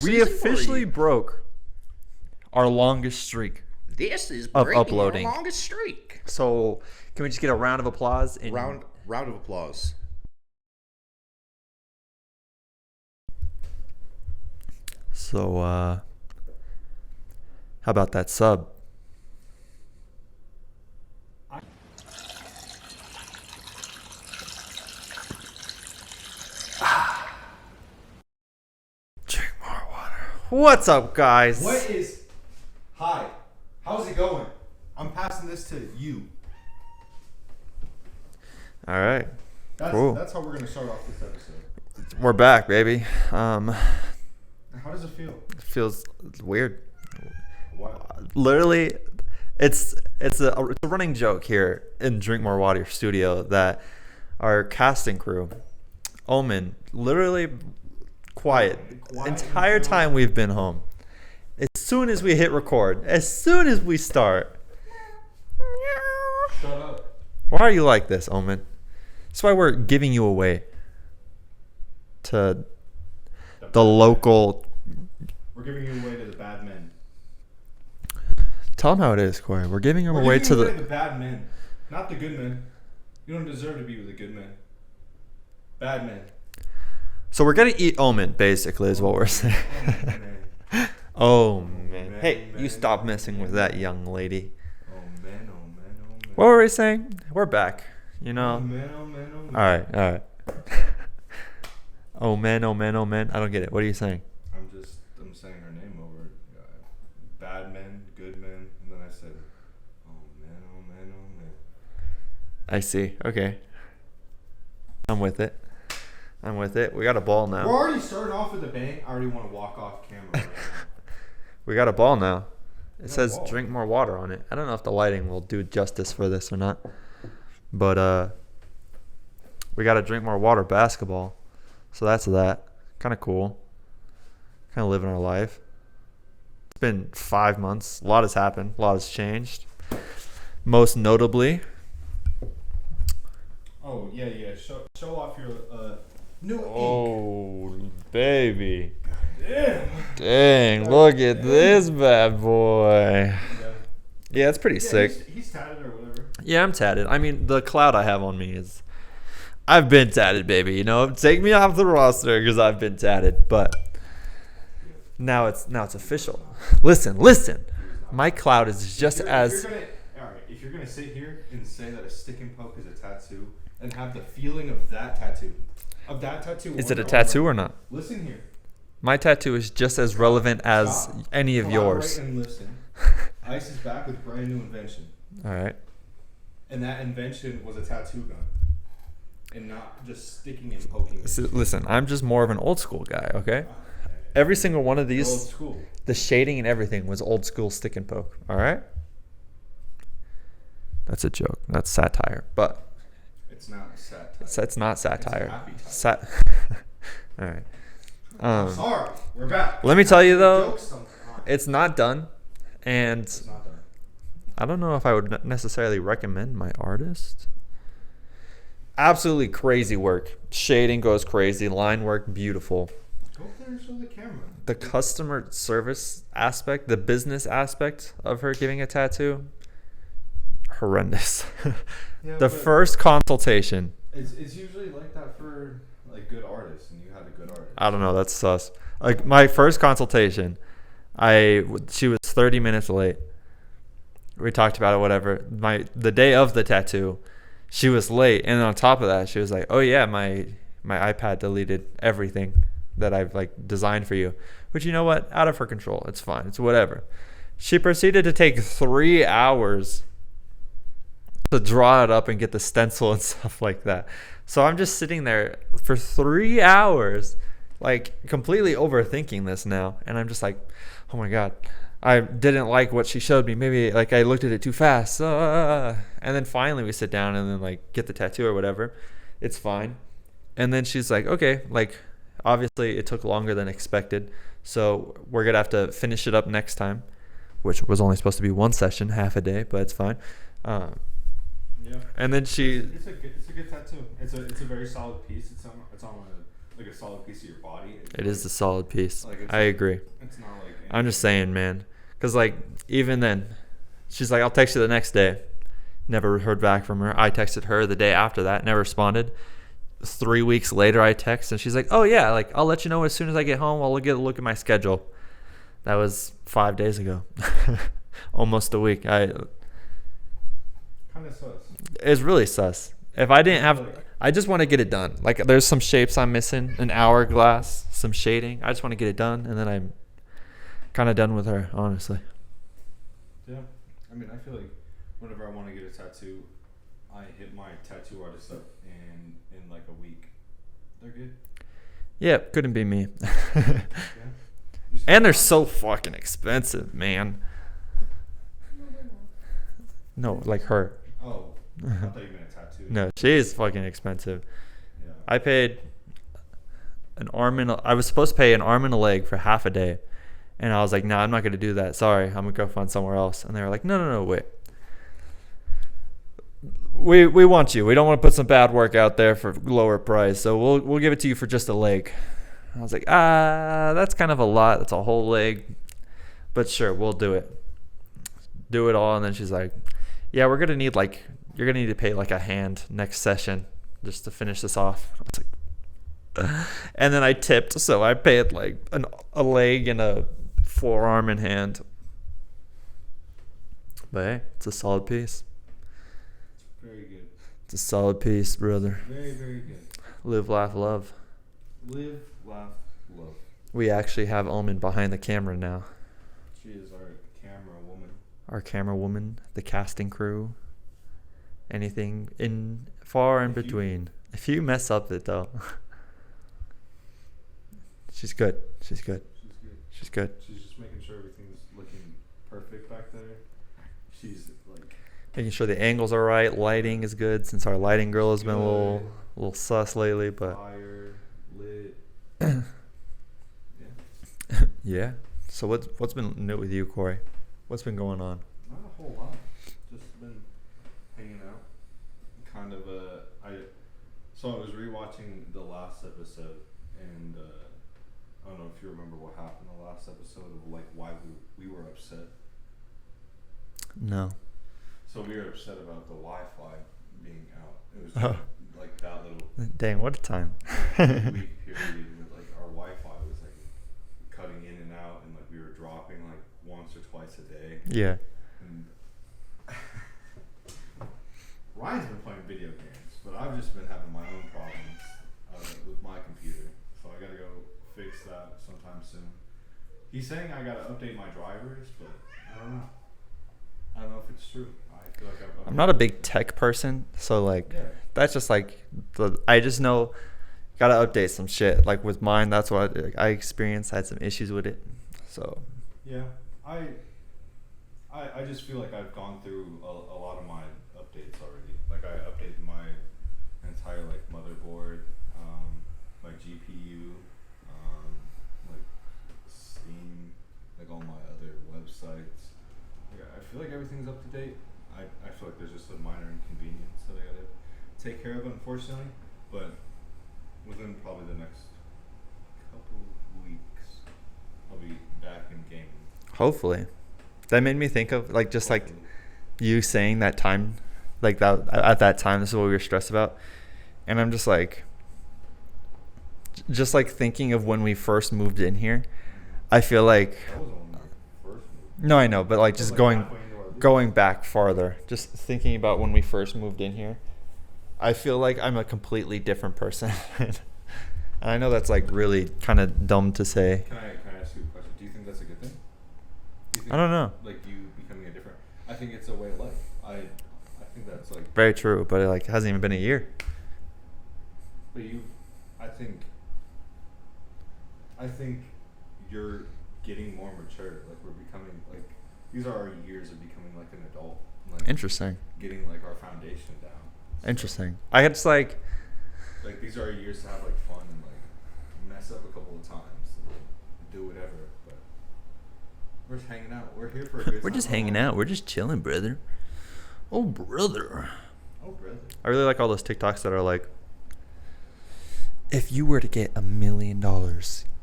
We officially broke our longest streak. This is of breaking uploading. our longest streak. So can we just get a round of applause? Round of applause. So how about that sub? Drink more water. What's up, guys? Hi, how's it going? I'm passing this to you. All right. That's how we're gonna start off this episode. We're back, baby. How does it feel? It feels weird. What? Literally, it's a running joke here in Drink More Water studio that our casting crew, Omen, literally quiet entire time we've been home. As soon as we hit record, as soon as we start. Shut up. Why are you like this, Omen? That's why we're giving you away to the local. We're giving you away to the bad men. Tell them how it is, Cory. We're giving them We're away giving to you away the. the bad men, not the good men. You don't deserve to be with the good men. Bad men. So we're gonna eat Omen, basically, is what we're saying. Oh man! Hey, you stop messing with that young lady. Oh man! What were we saying? We're back. You know. Oh man! All right. Oh man! I don't get it. What are you saying? I'm saying her name over. Bad men, good men, and then I said, oh man. I see. Okay. I'm with it. We got a ball now. We're already starting off with a bang. I already want to walk off camera right now. We got a ball now. It says ball. drink more water on it. I don't know if the lighting will do justice for this or not. But we got to drink more water basketball. So that's that. Kind of cool. Kind of living our life. It's been 5 months. A lot has happened. A lot has changed. Most notably. Oh, yeah. Show off your new ink. Oh, baby. Damn. Look at this bad boy. Yeah, it's pretty sick. He's tatted or whatever. Yeah, I'm tatted. I mean, the cloud I have on me is... I've been tatted, baby. You know, take me off the roster because I've been tatted. But now it's official. Listen. My cloud is just as... If you're gonna sit here and say that a stick and poke is a tattoo and have the feeling of that tattoo... Is it a tattoo or not? Listen here. My tattoo is just as relevant as any of yours. And listen. Ice is back with brand new invention. All right. And that invention was a tattoo gun. And not just sticking and poking. Listen, I'm just more of an old school guy, okay? Every single one of these, old school. The shading and everything was old school stick and poke, all right? That's a joke. That's satire. But it's not satire. It's not satire. It's happy all right. I'm sorry. We're back. Let me tell you, though, it's not done. And It's not done. I don't know if I would necessarily recommend my artist. Absolutely crazy work. Shading goes crazy. Line work, beautiful. Go up there and show the camera. The customer service aspect, the business aspect of her giving a tattoo, horrendous. Yeah, the first consultation. It's usually like that for like good artists, and you had a good artist. I don't know. That's sus. Like my first consultation, she was 30 minutes late. We talked about it, whatever. The day of the tattoo, she was late, and on top of that, she was like, "Oh yeah, my iPad deleted everything that I've like designed for you." Which, you know what? Out of her control. It's fine. It's whatever. She proceeded to take 3 hours to draw it up and get the stencil and stuff like that. So I'm just sitting there for 3 hours, like completely overthinking this now. And I'm just like, oh my God, I didn't like what she showed me. Maybe like I looked at it too fast. And then finally we sit down and then like get the tattoo or whatever. It's fine. And then she's like, okay, like obviously it took longer than expected. So we're going to have to finish it up next time, which was only supposed to be one session, half a day, but it's fine. Yeah. And then she... It's a good tattoo. It's a very solid piece. It's on like a solid piece of your body. It is a solid piece. Like, it's I agree. It's not like. I'm just saying, man. Because, like, even then, she's like, I'll text you the next day. Never heard back from her. I texted her the day after that. Never responded. 3 weeks later, I text, and she's like, oh, yeah, like, I'll let you know as soon as I get home. I'll get a look at my schedule. That was 5 days ago. Almost a week. Kind of sus. It's really sus. If I didn't have... I just want to get it done. Like, there's some shapes I'm missing. An hourglass, some shading. I just want to get it done, and then I'm kind of done with her, honestly. Yeah. I mean, I feel like whenever I want to get a tattoo, I hit my tattoo artist up, and in like a week, they're good. Yeah, couldn't be me. Yeah. And they're so fucking expensive, man. No, like her. Oh, I thought you meant a tattoo. No, she is fucking expensive. Yeah. I paid I was supposed to pay an arm and a leg for half a day. And I was like, nah, I'm not going to do that. Sorry, I'm going to go find somewhere else. And they were like, no, wait. We want you. We don't want to put some bad work out there for lower price. So we'll give it to you for just a leg. I was like, that's kind of a lot. That's a whole leg. But sure, we'll do it. Do it all. And then she's like, yeah, you're going to need to pay like a hand next session just to finish this off. I was like, and then I tipped. So I paid like a leg and a forearm and hand. But hey, it's a solid piece. Very good. It's a solid piece, brother. Very, very good. Live, laugh, love. Live, laugh, love. We actually have Almond behind the camera now. She is our camera woman. Our camera woman, the casting crew, anything in far in between. If you mess up it though, she's good. She's good. She's good. She's just making sure everything's looking perfect back there. She's like Making sure the angles are right, lighting is good since our lighting girl has been a little sus lately, but fire, lit. yeah. So what's been new with you, Cory? What's been going on? Not a whole lot. Just been hanging out. Kind of so I was rewatching the last episode, and I don't know if you remember what happened in the last episode of like why we were upset. No. So we were upset about the Wi-Fi being out. It was just like that little Dang, what a time. week period with like our Wi-Fi was like cutting in and out, and like we were dropping like once or twice a day. Yeah. And Ryan's been playing video games, but I've just been having my own problems with my computer. So I gotta go fix that sometime soon. He's saying I gotta update my drivers, but I don't know. I don't know if it's true. I feel like I'm not a big tech person, so like that's just like I just know gotta update some shit. Like with mine, that's what I experienced. I had some issues with it, so yeah. I just feel like I've gone through a lot of my updates already. Like I updated my entire like motherboard, my GPU, like Steam, like all my other websites. Like, I feel like everything's up to date. I feel like there's just a minor inconvenience that I gotta take care of, unfortunately. But within probably the next couple weeks, I'll be back in gaming. hopefully. That made me think of like just like you saying that time, like that at that time. This is what we were stressed about, and I'm just like thinking of when we first moved in here. I feel like That was when we first moved. no, I know, but like It was, just like, going halfway into our lease. going back farther, just thinking about when we first moved in here. I feel like I'm a completely different person. And I know that's like really kind of dumb to say. Can I ask you a question? Do you think that's a good thing? Do you think, I don't know. Like you becoming a different. I think it's a way of life. I think that's like. Very true, but it like hasn't even been a year. But I think you're getting more mature. Like we're becoming like these are our years of becoming like an adult. Like Interesting. getting like our foundation down. So, Interesting. I had just like these are our years to have like fun and like mess up a couple of times, and do whatever. But we're just hanging out. We're here for a good time. we're just hanging out. We're just chilling, brother. Oh, brother. Oh, brother. I really like all those TikToks that are like, If you were to get $1 million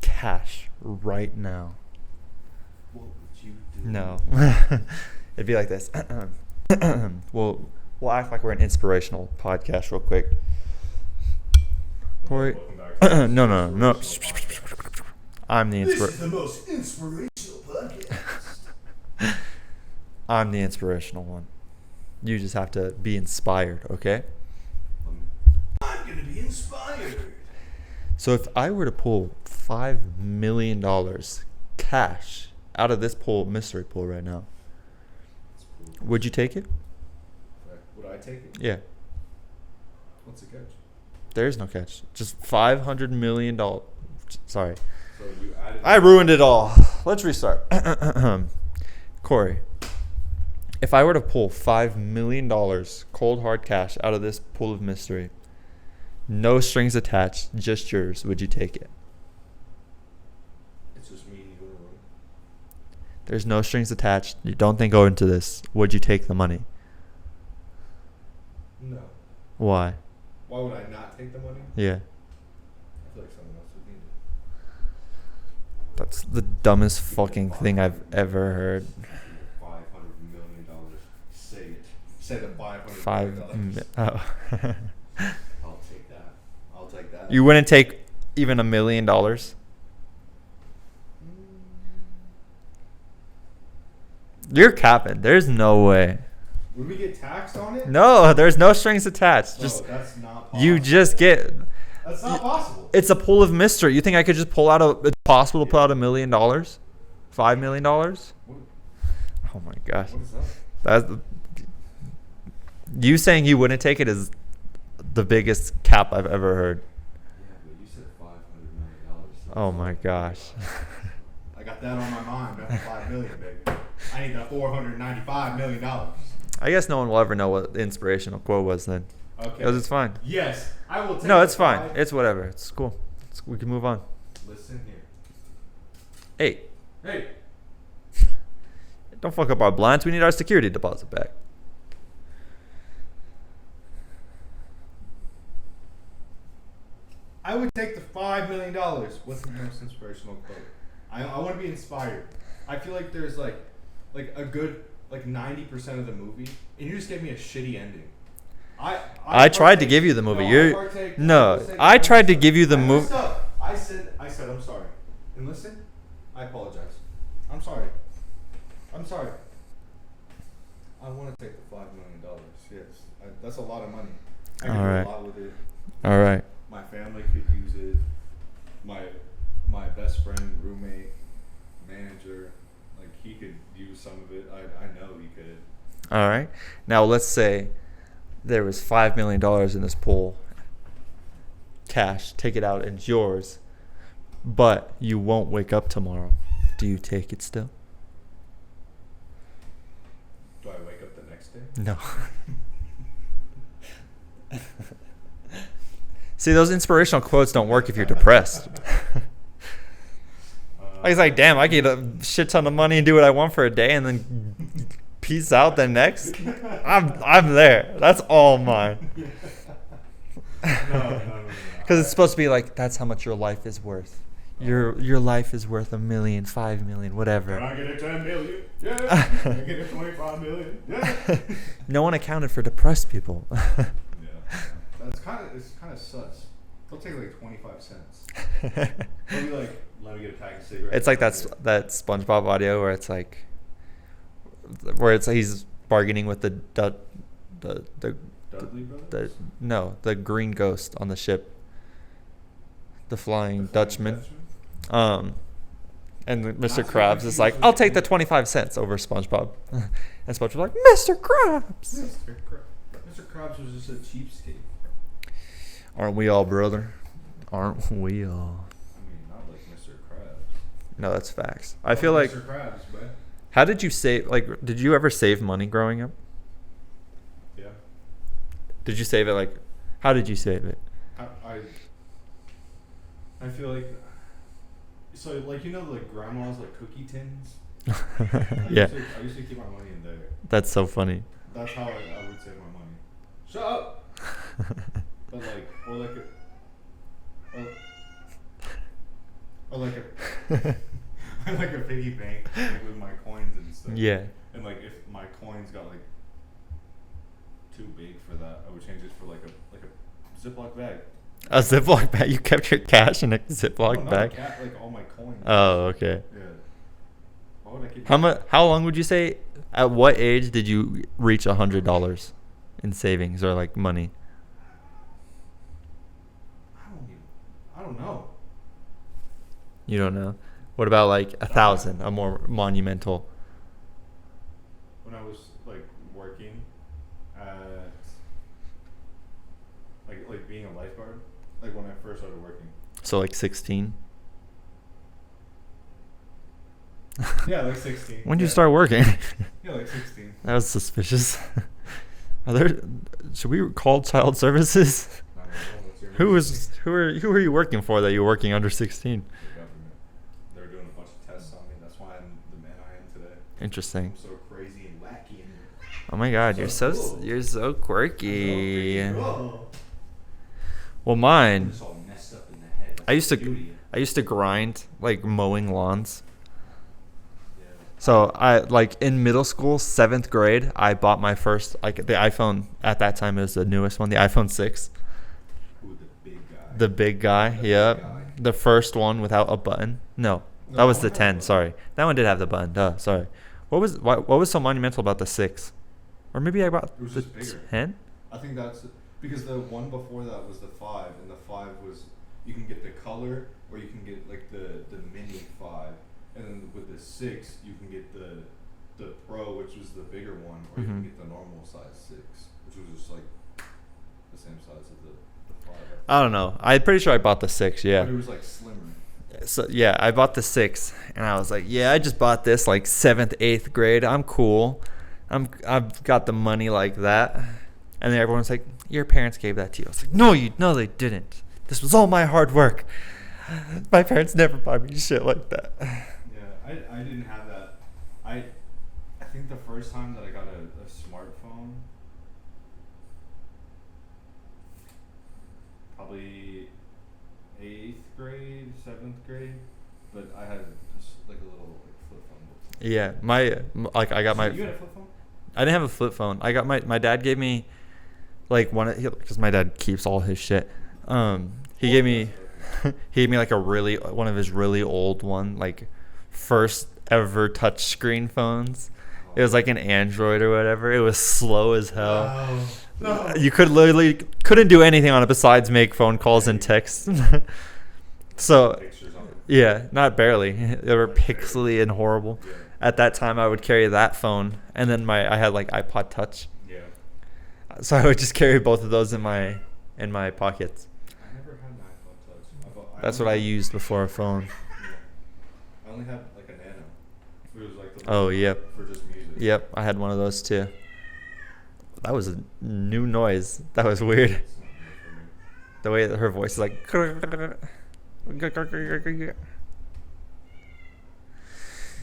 cash right now. What would you do? No. It'd be like this. We'll act like we're an inspirational podcast real quick. Cory. Welcome back to No. Inspirational Podcast. I'm the This is the most inspirational podcast. I'm the inspirational one. You just have to be inspired, okay? I'm gonna be inspired. So if I were to pull $5 million cash out of this mystery pool right now, That's cool. would you take it? Would I take it? Yeah. What's the catch? There's no catch. Just $500 million. Sorry. So you added. I ruined it all. Let's restart. Cory, if I were to pull $5 million cold hard cash out of this pool of mystery, no strings attached, just yours, would you take it? It's just me and you in a room. There's no strings attached. You don't think go into this. Would you take the money? No. Why? Why would I not take the money? Yeah. I feel like someone else would need it. That's the dumbest fucking thing I've ever heard. $500 million. Say it. Say the $500 million. Oh. I'll take that. I'll take that. You wouldn't take even $1 million? You're capping. There's no way. Would we get taxed on it? No, there's no strings attached. No, Just that's not possible. you just get. That's not possible. It's a pool of mystery. You think I could just pull out it's possible to pull out $1 million? $5 million? What, Oh my gosh. what is that? That's you saying you wouldn't take it is the biggest cap I've ever heard. Yeah, but you said $500 million. So Oh my gosh. I got that on my mind. That's $5 million, baby. I need that $495 million. I guess no one will ever know what the inspirational quote was then. Okay. Because it's fine. Yes, I will take No, it's the fine. five. It's whatever. It's cool. We can move on. Listen here. Hey, Hey, don't fuck up our blinds. We need our security deposit back. I would take the $5 million. What's the most inspirational quote? I want to be inspired. I feel like there's like a good 90% of the movie, and you just gave me a shitty ending. I tried to give you the movie. I tried to give you the movie. I said I'm sorry. And listen, I apologize. I'm sorry. I want to take the $5 million. Yes, that's a lot of money. I can do Alright. a lot with it. All right. My family could use it. My best friend, roommate, manager, like he could use some of it. I know he could. All right. Now let's say there was $5 million in this pool. Cash. Take it out. It's yours. But you won't wake up tomorrow. Do you take it still? Do I wake up the next day? No. See, those inspirational quotes don't work if you're depressed. I was like, damn, I get a shit ton of money and do what I want for a day and then peace out the next. I'm there. That's all mine. No. Because it's supposed to be like, that's how much your life is worth. Your life is worth $1 million, $5 million, whatever. When I get a 10 million, yeah. I get a 25 million, yeah. No one accounted for depressed people. Yeah. It's kind of sus. They'll take like 25 cents. They'll be like, let me get a pack of cigarettes. It's like that SpongeBob audio where it's like, he's bargaining with the Dudley brothers? the green ghost on the ship, the Flying Dutchman. And Mr. Krabs is like, I'll take the 25 cents over SpongeBob. And SpongeBob's like, Mr. Krabs. Mr. Krabs was just a cheapskate. Aren't we all, brother? Aren't we all? I mean, not like Mr. Krabs. No, that's facts. I feel like, Mr. Krabs, man. how did you save, like, did you ever save money growing up? Yeah. Did you save it, like, how did you save it? I feel like, so like, you know, like grandma's like cookie tins? Yeah. I used to keep my money in there. That's so funny. That's how I would save my money. Shut up! But like, or like, Or like a or like a piggy bank like with my coins and stuff. Yeah. And like if my coins got like too big for that, I would change it for like a Ziploc bag. A Ziploc bag? You kept your cash in a Ziploc bag? Like all my coins. Oh, okay. Yeah. Why would I keep How long would you say? At what age did you reach $100 in savings or like money? I don't know. You don't know. What about like 1,000? A more monumental. When I was like working at like being a lifeguard, like when I first started working. So like 16. Yeah, like 16. When did you start working? Yeah, like 16. That was suspicious. Should we call child services? I don't know, what's your Who are you working for that you're working under 16? The government. They're doing a bunch of tests on me. That's why I'm the man I am today. Interesting. I'm so crazy and wacky and Oh my God, you're So so cool. you're so quirky. Whoa. Well, I'm mine. just all messed up in the head. That's I used the to beauty. I used to grind like mowing lawns. Yeah. So I like in middle school, 7th grade, I bought my first like the iPhone at that time. It was the newest one, the iPhone 6. Ooh, the big guy. The big guy, The big yep. guy. The first one without a button. No, that No, was the I 10. have Sorry, that one did have the button. Duh, sorry. What was so monumental about the 6? Or maybe I bought It was the just bigger. 10. I think that's because the one before that was the 5, and the 5 was you can get the color or you can get like the mini 5, and then with the 6 you can get the Pro, which was the bigger one, or you can Mhm. get the normal size 6, which was just like the same size as the 5. I don't know. I'm pretty sure I bought the 6. Yeah. But it was like slimmer. So yeah, I bought the 6, and I was like, yeah, I just bought this like 7th, 8th grade. I'm cool. I've got the money like that. And then everyone's like, your parents gave that to you. I was like, no, they didn't. This was all my hard work. My parents never bought me shit like that. Yeah, I didn't have that. I think the first time that I got a smartphone, probably 8th grade, 7th grade, but I had just like a little like flip phone. Yeah, I got my. You had a flip phone? I didn't have a flip phone. I got my dad gave me like one because my dad keeps all his shit. He gave me like one of his really old one, like first ever touchscreen phones. It was like an Android or whatever. It was slow as hell. No. You couldn't do anything on it besides make phone calls and text. So Pictures on it. yeah, not barely. They were pixely and horrible. Yeah. At that time, I would carry that phone, and then I had like iPod Touch, Yeah. so I would just carry both of those in my pockets. I never had an iPod Touch. That's what I used before a phone. Yeah. I only had like a Nano. It was like the Oh, one yep. for just music. Yep, I had one of those too. That was a new noise. That was weird. It's not new for me. The way that her voice is like.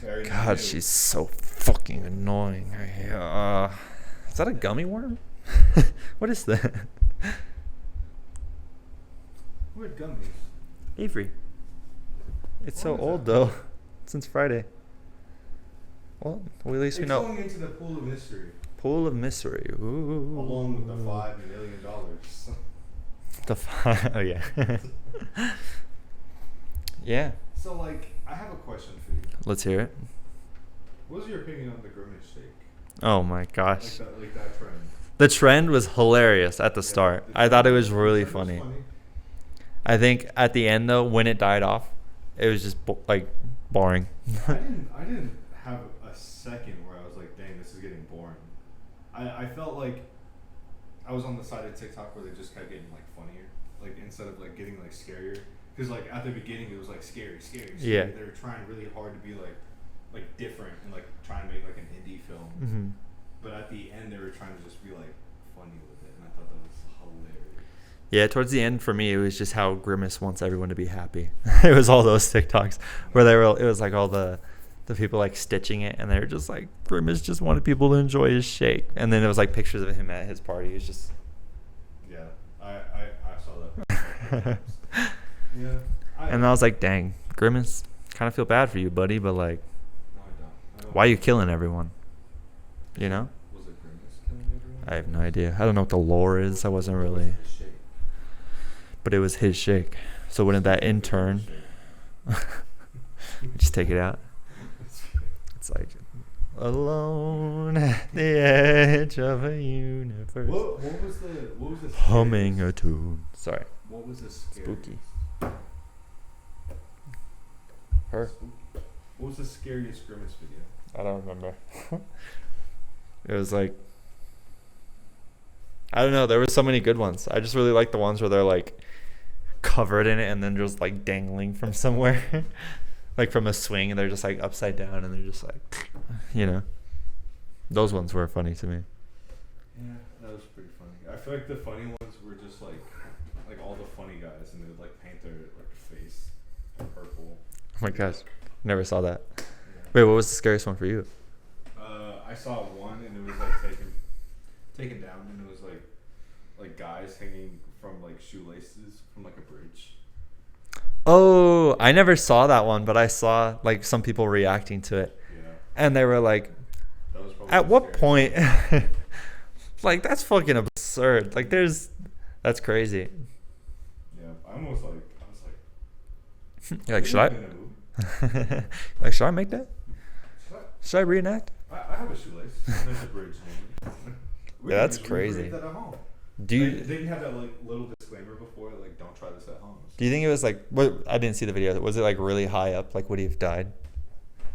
Very God, new. she's so fucking annoying. Is that a gummy worm? What is that? Who had gummies? Avery. It's so When was old that? though. Since Friday. Well, at least we It's know. going into the pool of mystery, Pool of Mystery. Ooh. along with the $5 million. Oh yeah. Yeah. So, like, I have a question for you. Let's hear it. What was your opinion on the Grimace shake? Oh my gosh. Like that trend. The trend was hilarious at the start. Yeah, I thought it was the really trend was funny. I think at the end though, when it died off, it was just like boring. I didn't have a second where I was like, dang, this is getting boring. I felt like I was on the side of TikTok where they just kept getting like funnier, like instead of like getting like scarier. Because like at the beginning it was like scary. Yeah. They were trying really hard to be like different and like trying to make like an indie film. Mm-hmm. But at the end they were trying to just be like funny with it, and I thought that was hilarious. Yeah, towards the end for me, it was just how Grimace wants everyone to be happy. It was all those TikToks where it was like all the people like stitching it, and they were just like, Grimace just wanted people to enjoy his shake. And then it was like pictures of him at his party. It was just. Yeah, I saw that. Yeah. And I was like, dang, Grimace, kind of feel bad for you, buddy, but like, No, I don't. why are you killing everyone? You know? Was it Grimace killing everyone? I have no idea. I don't know what the lore is. I wasn't Or was really. it the shake? But it was his shake. So wouldn't that in turn just take it out? It's like alone at the edge of a universe, What was the humming scariest- a tune. Sorry, What was the scariest? spooky. Her. Spooky. What was the scariest Grimace video? I don't remember. It was like, I don't know. There were so many good ones. I just really like the ones where they're like covered in it and then just like dangling from somewhere, like from a swing, and they're just like upside down and they're just like, you know. Those ones were funny to me. Yeah, that was pretty funny. I feel like the funny ones were just like all the funny guys, and they would like paint their like face purple. Oh my gosh, never saw that. Yeah. Wait, what was the scariest one for you? I saw one, and it was like taken down, and it was like guys hanging from like shoelaces from like a bridge. Oh, I never saw that one, but I saw like some people reacting to it, Yeah, and they were like, that was probably at the what scariest. point? Like, that's fucking absurd. Like, that's crazy. Yeah, I was like, You're like, should I? in a movie? Like, should I make that? Should Should I reenact? I have a shoelace. There's a bridge. Yeah, that's We crazy. did that at home. Do you They didn't have that like little disclaimer before, like don't try this at home. do you think it was like what? I didn't see the video. Was it like really high up? Like, would he have died?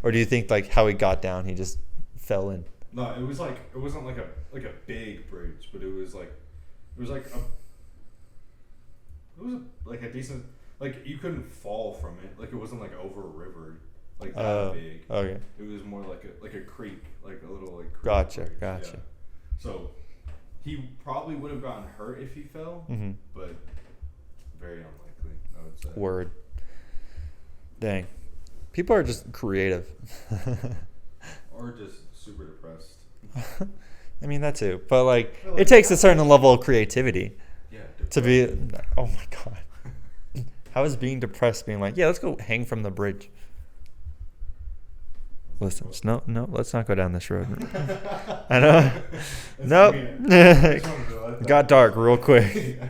Or do you think like how he got down, he just fell in? No, it was like it wasn't like a big bridge, but it was like a decent, like you couldn't fall from it. Like it wasn't like over a river like that big. Okay. It was more like a creek, like a little like creek Gotcha, bridge. gotcha. Yeah. So he probably would have gotten hurt if he fell, Mm-hmm. but very unlikely, I would say. Word. Dang. People are just creative. Or just super depressed. I mean, that too. But like, But, like, it takes a certain level of creativity Yeah. to be. Oh my god. How is being depressed being like, yeah, let's go hang from the bridge? Listen, no, let's not go down this road. I know. Nope. Got dark real quick.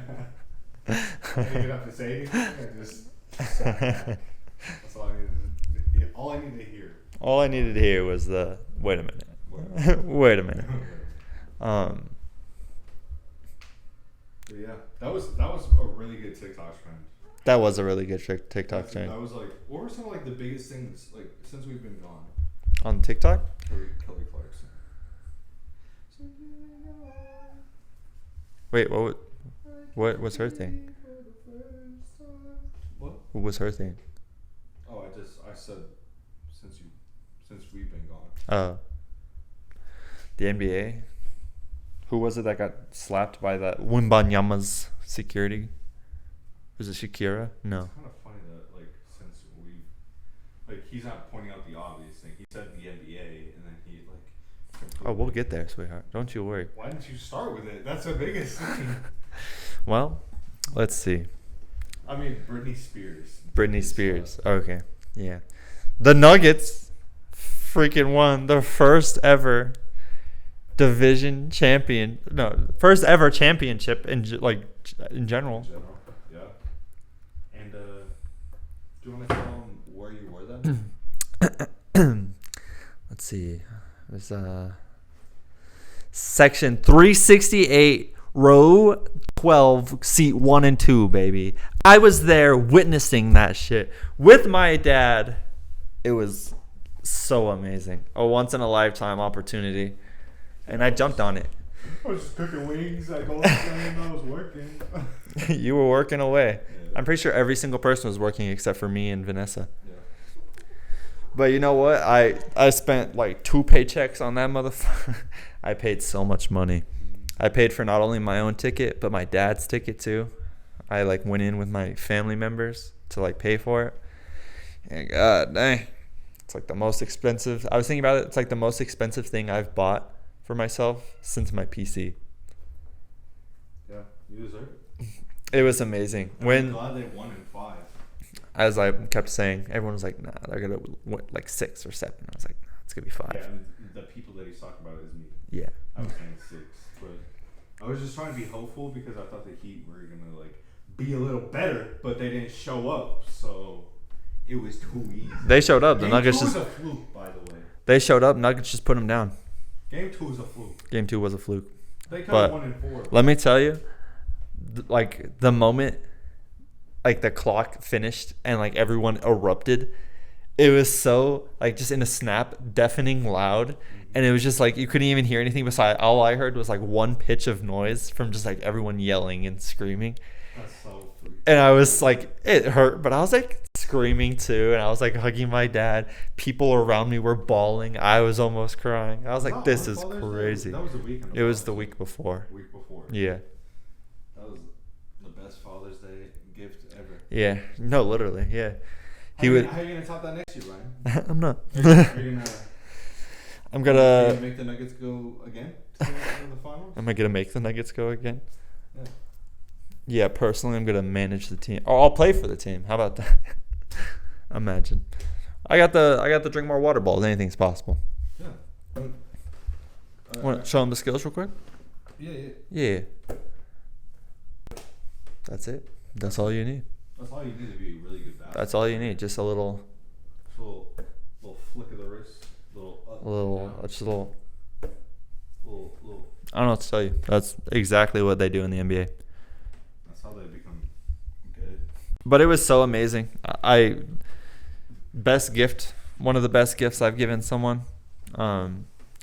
I didn't even have to say anything. I just that's all I needed. All I needed to hear. All I needed to hear was the wait a minute. Wait a minute. But yeah, that was a really good TikTok trend. That was a really good TikTok trend. That was like, what were some of like the biggest things like since we've been gone? On TikTok? Kelly Clarkson. Wait, what was her thing? What? What was her thing? Oh, I said since we've been gone. Oh. The NBA? Who was it that got slapped by that Wimbanyama's security? Was it Shakira? No. It's kind of funny that like since he's not pointing out the obvious thing. He said the NBA, and then he like. Oh, we'll get there, sweetheart. Don't you worry. Why didn't you start with it? That's the biggest thing. Well, let's see. I mean, Britney Spears. Britney Spears. Okay. Yeah. The Nuggets freaking won the first ever division champion. No, first ever championship in general. In general, yeah. And do you want to tell them where you were then? Let's see. It was section 368, row 12, seat 1 and 2, baby. I was there witnessing that shit with my dad. It was so amazing. A once in a lifetime opportunity. And I jumped on it. I was just cooking wings. I was working. You were working away. Yeah. I'm pretty sure every single person was working except for me and Vanessa. Yeah. But you know what? I spent like 2 paychecks on that motherfucker. I paid so much money. I paid for not only my own ticket, but my dad's ticket too. I like went in with my family members to like pay for it. And god dang. It's like the most expensive. I was thinking about it. It's like the most expensive thing I've bought for myself since my PC. Yeah, you deserve it. It was amazing. I'm When glad they won in 5. as I kept saying, everyone was like, nah, they're gonna win like 6 or 7. I was like, nah, it's gonna be 5. Yeah, and the people that he's talking about is me. Yeah. I was saying 6, but I was just trying to be hopeful because I thought the Heat were gonna like be a little better, but they didn't show up, so it was too easy. They showed up. The Game Nuggets 2 just. was a fluke, by the way. They showed up. Nuggets just put them down. Game 2 was a fluke. Game 2 was a fluke. They could But have won in 4. let me tell you, like the moment, like the clock finished and like everyone erupted, it was so like just in a snap, deafening loud, and it was just like you couldn't even hear anything besides. All I heard was like one pitch of noise from just like everyone yelling and screaming. That's so freaky. And I was like, it hurt, but I was like screaming too, and I was like hugging my dad. People around me were bawling. I was almost crying. I was like, this is crazy. That was the weekend. It was the week before. Week before. Yeah. That was the best Father's Day gift ever. Yeah. No, literally. Yeah. How are you gonna top that next year, Ryan? I'm not. Are you gonna? I'm gonna make the Nuggets go again to the finals? Am I gonna make the Nuggets go again? Yeah. Yeah, personally, I'm gonna manage the team. Or I'll play for the team. How about that? Imagine. I got the drink more water balls. Anything's possible. Yeah. Want to show them the skills real quick? Yeah. That's it. That's all you need. That's all you need to be a really good basketball. That's all you need. Just a little flick of the wrist. just a little. Little. I don't know what to tell you. That's exactly what they do in the NBA. That's how they become good. But it was so amazing. One of the best gifts I've given someone.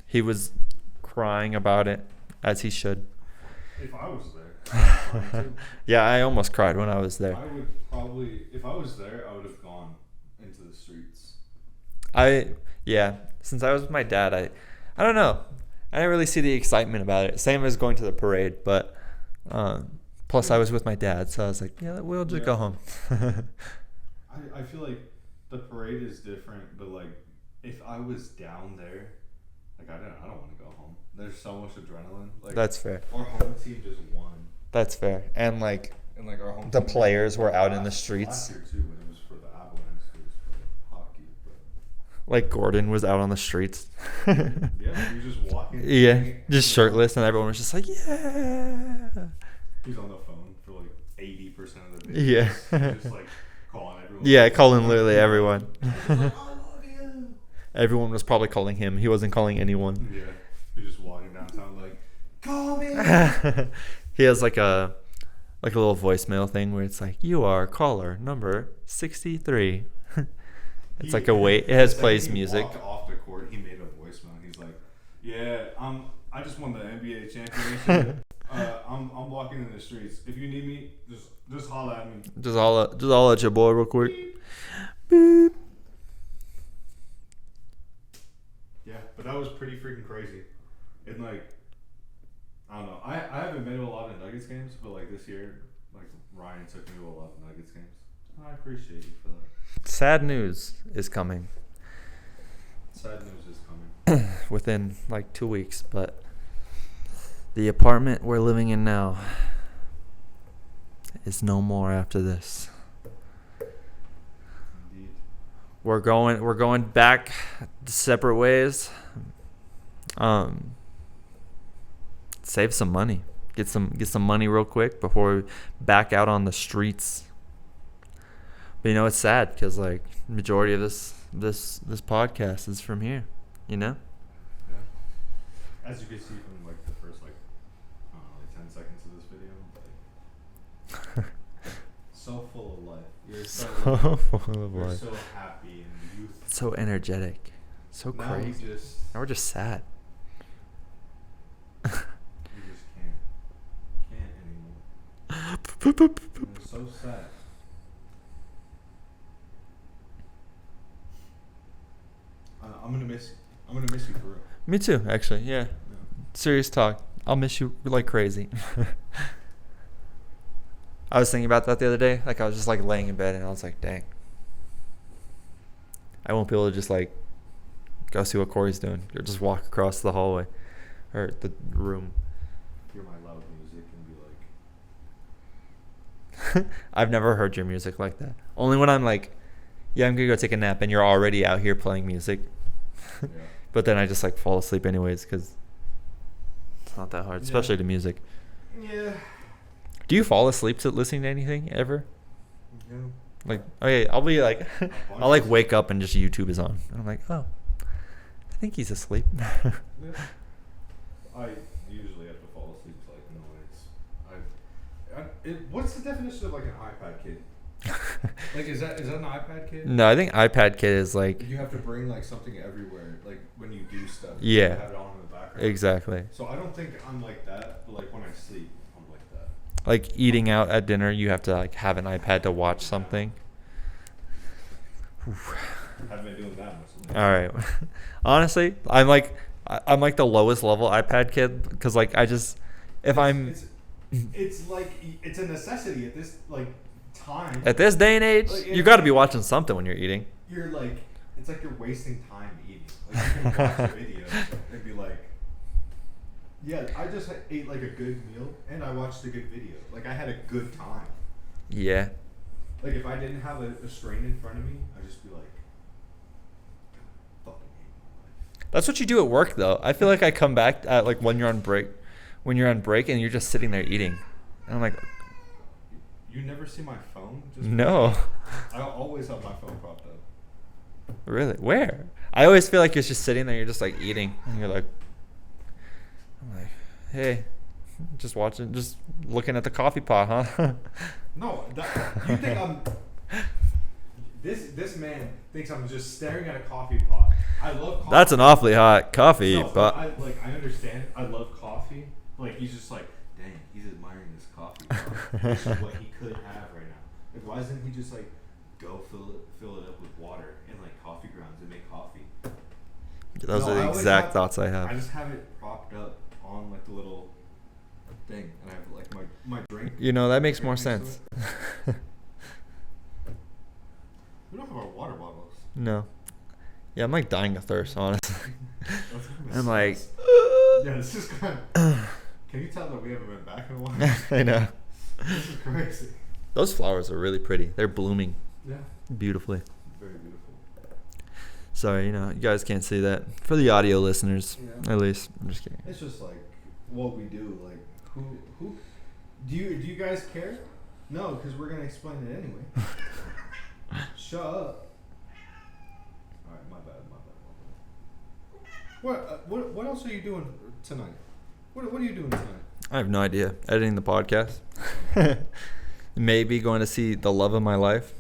He was crying about it, as he should. If I was there. Yeah, I almost cried when I was there. I would probably, if I was there, I would have gone into the streets. Since I was with my dad, I don't know. I didn't really see the excitement about it. Same as going to the parade, but plus I was with my dad, so I was like, yeah, we'll just go home. I feel like the parade is different, but like if I was down there, like I don't want to go home. There's so much adrenaline. Like That's fair. our home team just won. That's fair. And like Our home the team players were out in the last streets. year too, when it was for the Avalanche, it was for hockey. But Like Gordon was out on the streets. yeah, he was just walking. Yeah, just shirtless, and everyone was just like, yeah. He's on the phone for like 80% of the video. Yeah. Just like calling everyone. Yeah, calling literally everyone. He's like, I love you. Everyone was probably calling him. He wasn't calling anyone. Yeah, he's just walking downtown like, call me. He has like a little voicemail thing where it's like, you are caller number 63. It's like a wait. It has plays music. Walked off the court. He made a voicemail. He's like, "Yeah, I just won the NBA championship. I'm walking in the streets. If you need me, just holler at me. Just holler at your boy real quick." Beep. Yeah, but that was pretty freaking crazy. And like, I don't know. I haven't been to a lot of Nuggets games, but like this year, like Ryan took me to a lot of Nuggets games. I appreciate you for that. Sad news is coming. Sad news is coming. Within like 2 weeks, but the apartment we're living in now is no more after this. Indeed. We're going back separate ways. Save some money. Get some money real quick before we back out on the streets. But it's sad because like majority of this podcast is from here, Yeah. As you can see from like the first like 10 seconds of this video, like so full of life. You're so full of you're life. so happy and youthful. So energetic. So Now crazy. Now we're just sad. You just can't anymore. It's so sad. I'm gonna miss you for real. Me too, actually. Yeah. Serious talk. I'll miss you like crazy. I was thinking about that the other day. Like I was just like laying in bed and I was like, dang. I won't be able to just like go see what Cory's doing or just walk across the hallway or the room. Hear my loud music and I've never heard your music like that. Only when I'm like, yeah, I'm gonna go take a nap, and you're already out here playing music. Yeah. But then I just like fall asleep anyways because it's not that hard, especially to music. Yeah. Do you fall asleep to listening to anything ever? Yeah. Like, okay, I'll be like, I'll like wake up and just YouTube is on. And I'm like, oh, I think he's asleep. Yeah. I usually have to fall asleep to like noise. What's the definition of like an iPad kid? Like, is that an iPad kid? No, I think iPad kid is like, You have to bring like something everywhere, like when you do stuff. Yeah. You have it on in the background. exactly. So I don't think I'm like that, but like when I sleep, I'm like that. Like eating out at dinner, you have to like have an iPad to watch something. Haven't been doing that much. All right. Honestly, I'm like the lowest level iPad kid because like I just if I'm It's like it's a necessity at this like time. at this day and age, Like, you got to be watching something when you're eating. You're like, it's like you're wasting time eating. Like you can watch a video and be like, yeah, I just ate like a good meal and I watched a good video. Like I had a good time. Yeah. Like if I didn't have a screen in front of me, I'd just be like, fucking hate my life. That's what you do at work though. I feel like I come back at like when you're on break and you're just sitting there eating. And I'm like, You never see my phone? Just no. I always have my phone propped up. Really? Where? I always feel like you're just sitting there, you're just like eating, and you're like, I'm like, hey, just watching, just looking at the coffee pot, huh? No, you think I'm. This man thinks I'm just staring at a coffee pot. I love coffee. That's an awfully hot coffee, No, but I understand. I love coffee. Like he's just like, dang, he's admiring this coffee pot. This is what he could have right now. Like, why doesn't he just like go fill it up with water and like coffee grounds and make coffee? those No, are I the always exact thoughts I I have. just have it propped up on like the little thing, and I have like my drink. You know, that makes more next to sense. it. We don't have our water bottles. No. Yeah, I'm like dying of thirst, honestly. That's gonna be I'm like, yeah, this is kind of. Can you tell that we haven't been back in a while? I know. This is crazy. Those flowers are really pretty. They're blooming Yeah, beautifully. very beautiful. Sorry, you guys can't see that. For the audio listeners, Yeah. at least. I'm just kidding. It's just like what we do. Like who do you guys care? No, because we're gonna explain it anyway. Shut up. All right, my bad. What else are you doing tonight? What are you doing tonight? I have no idea. Editing the podcast. Maybe going to see the love of my life.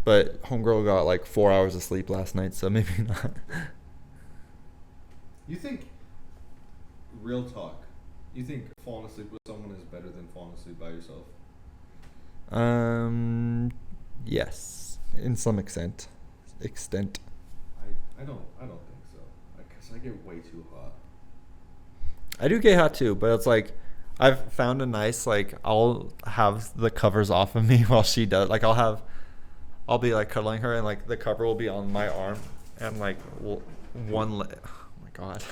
But homegirl got like 4 hours of sleep last night, so maybe not. You think, real talk, you think falling asleep with someone is better than falling asleep by yourself? Yes, in some extent. I don't think so. Because I get way too hot. I do get hot too, but it's like I've found a nice like I'll have the covers off of me while she does. Like I'll be like cuddling her and like the cover will be on my arm and like one leg. Oh my god,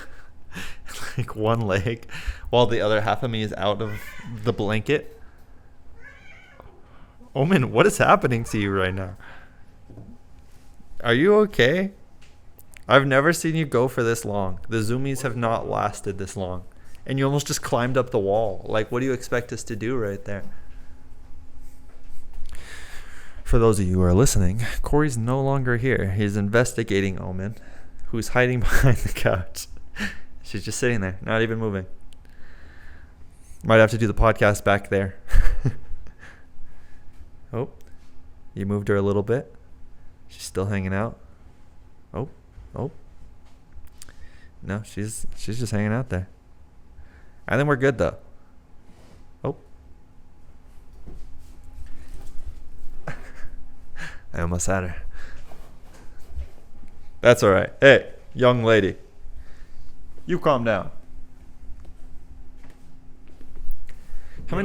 like one leg, while the other half of me is out of the blanket. Omen, what is happening to you right now? Are you okay? I've never seen you go for this long. The zoomies have not lasted this long. And you almost just climbed up the wall. Like, what do you expect us to do right there? For those of you who are listening, Cory's no longer here. He's investigating Omen, who's hiding behind the couch. She's just sitting there, not even moving. Might have to do the podcast back there. Oh, you moved her a little bit. She's still hanging out. Oh. No, she's just hanging out there. I think we're good though. Oh. I almost had her. That's all right. Hey, young lady. You calm down. How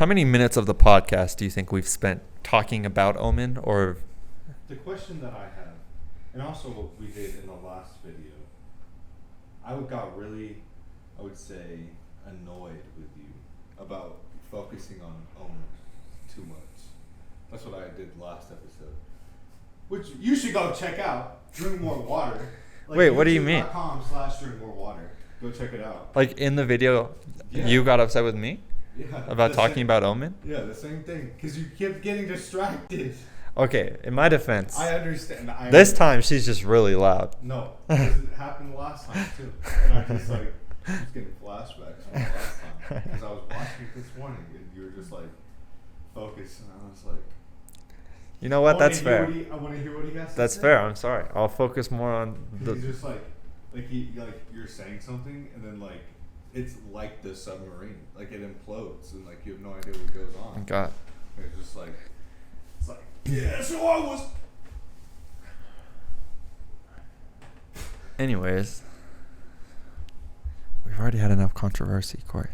many minutes of the podcast do you think we've spent talking about Omen or The question that I have, and also what we did in the last video, I would say, annoyed with you about focusing on too much. That's what I did last episode. Which you should go check out. Drink More Water. Like Wait, what do you mean? youtube.com/drinkmorewater. Go check it out. Like in the video, Yeah. you got upset with me Yeah. about talking about Omen? Yeah, the same thing. Because you kept getting distracted. Okay, in my defense, I understand. this time she's just really loud. No, because it happened last time too. And I just like, I was getting flashbacks from last time. Because I was watching it this morning and you were just like, focused. And I was like, You know what? That's fair. I want to hear what he has to say. That's fair. I'm sorry. I'll focus more on He's the. just like you're saying something and then like it's like the submarine, like it implodes and like you have no idea what goes on. God. It's just like yeah, so I was. Anyways, we've already had enough controversy, Cory.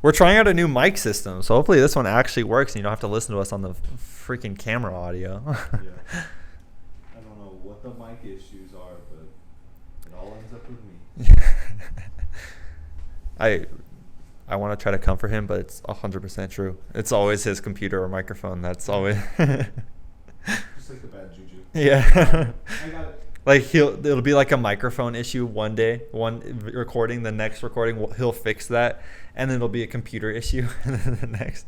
We're trying out a new mic system, so hopefully this one actually works and you don't have to listen to us on the freaking camera audio. Yeah. I don't know what the mic issues are, but it all ends up with me. I want to try to comfort him, but it's 100% true. It's always his computer or microphone. That's always. Just like the bad juju. Yeah. I got it. Like it'll be like a microphone issue one day, one recording, the next recording he'll fix that, and then it'll be a computer issue, and then the next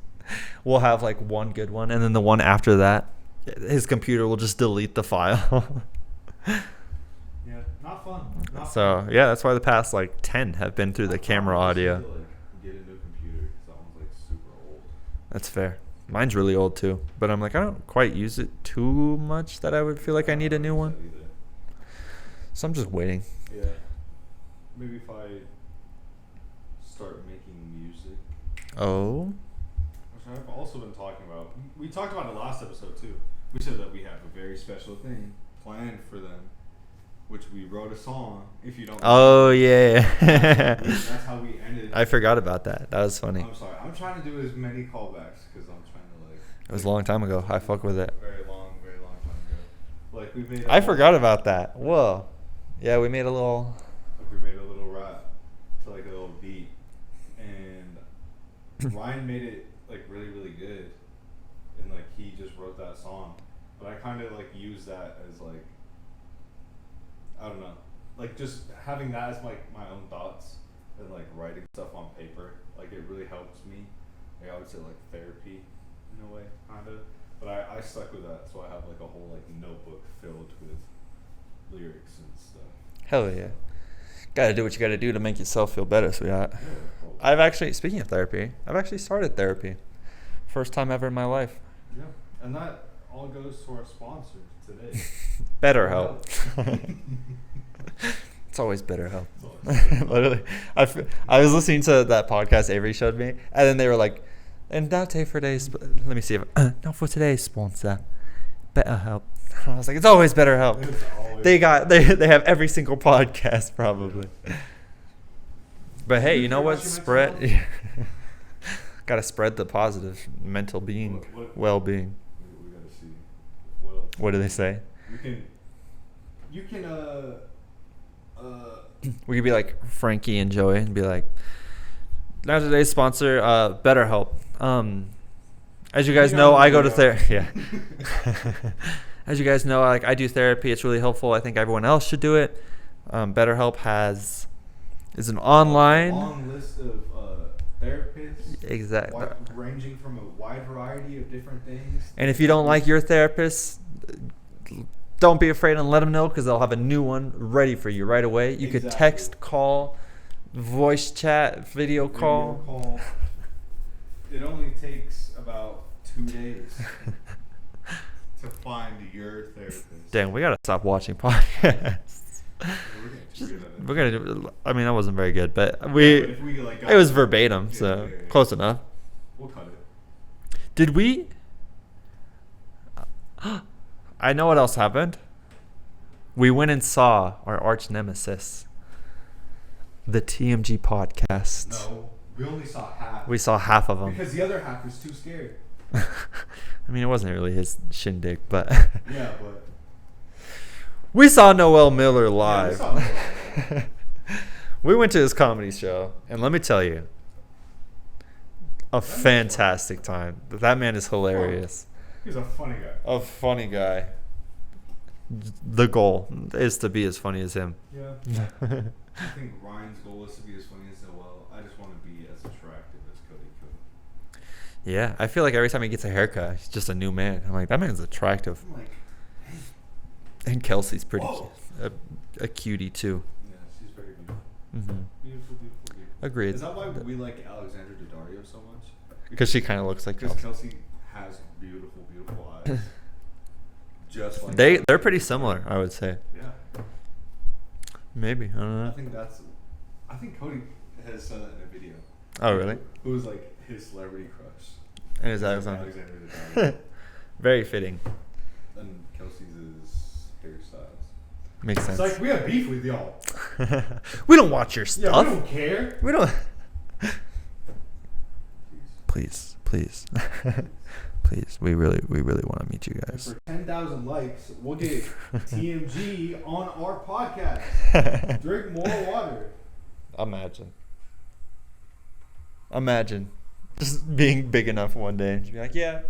we'll have like one good one, and then the one after that, his computer will just delete the file. Yeah, not fun. So yeah, that's why the past like 10 have been through the camera audio. Get a new computer because that one's like super old. That's fair. Mine's really old too, but I'm like I don't quite use it too much that I would feel like I need a new one. So I'm just waiting. Yeah. Maybe if I start making music. Oh. Which I've also been talking about. We talked about it last episode too. We said that we have a very special thing planned for them, which we wrote a song. If you don't. Oh yeah. That's how we ended. I forgot about that. That was funny. I'm sorry. I'm trying to do as many callbacks because I'm trying to like. It was a long time ago. I fuck with it. Very long time ago. Like we made. I forgot about that. Whoa. Yeah, we made a little. Like we made a little rap to like a little beat, and Ryan made it like really really good, and like he just wrote that song, but I kind of like use that as like I don't know, like just having that as like my own thoughts and like writing stuff on paper, like it really helps me. Like I would say like therapy in a way, kind of. But I stuck with that, so I have like a whole like notebook filled with lyrics and stuff. Hell yeah. Gotta do what you gotta do to make yourself feel better, sweetheart. Yeah, cool. I've actually, speaking of therapy, I've actually started therapy. First time ever in my life. Yeah, and that all goes to our sponsor today. BetterHelp. It's always BetterHelp. Literally. I was listening to that podcast Avery showed me, and then they were like, and now for today's, let me see if, now for today's sponsor, BetterHelp. I was like, it's always BetterHelp. They have every single podcast probably. But hey, you know what? Spread. Gotta spread the positive mental being, well-being. We gotta see. What else? What do they say? You can We could be like Frankie and Joey and be like, now today's sponsor, BetterHelp. As you guys know, I go to therapy. Yeah. As you guys know, I do therapy. It's really helpful. I think everyone else should do it. BetterHelp is an online long list of therapists. Exactly. Ranging from a wide variety of different things. And if you don't like your therapist, don't be afraid and let them know because they'll have a new one ready for you right away. You could text, call, voice chat, video call. It only takes about 2 days to find your therapist. Dang, we gotta stop watching podcasts. We're gonna do. I mean, that wasn't very good, but it was verbatim, so close enough. We'll cut it. Did we? I know what else happened. We went and saw our arch nemesis, the TMG podcast. No, we only saw half. We saw half of them because the other half was too scared. I mean, it wasn't really his shindig, but yeah, but we saw Noel Miller live. Yeah, We went to his comedy show, and let me tell you, a fantastic time. That man is hilarious. He's a funny guy. A funny guy. The goal is to be as funny as him. Yeah. I think Ryan's goal is to be as funny as Noel. I just want to be as attractive as Cody could. Yeah, I feel like every time he gets a haircut, he's just a new man. I'm like, that man's attractive. I'm like, And Kelsey's pretty whoa. a cutie too. Yeah, she's very beautiful. Mm-hmm. Beautiful, beautiful, beautiful. Agreed. Is that why we like Alexander Daddario so much? Because she kind of looks like Because Kelsey. Kelsey has beautiful, beautiful eyes. Just like They're pretty similar, I would say. Yeah. Maybe, I don't know. I think Cody has said that in a video. Oh, really? Who was like his celebrity crush? And his Alexander. Alexander Daddario. Very fitting. And Kelsey's is hairstyles. Makes sense. It's like we have beef with y'all. We don't watch your Yeah, stuff. we don't care. We don't. Please. Please. We really want to meet you And guys. for 10,000 likes, we'll get TMG on our podcast. Drink more water. Imagine. Just being big enough one day and just be like, yeah,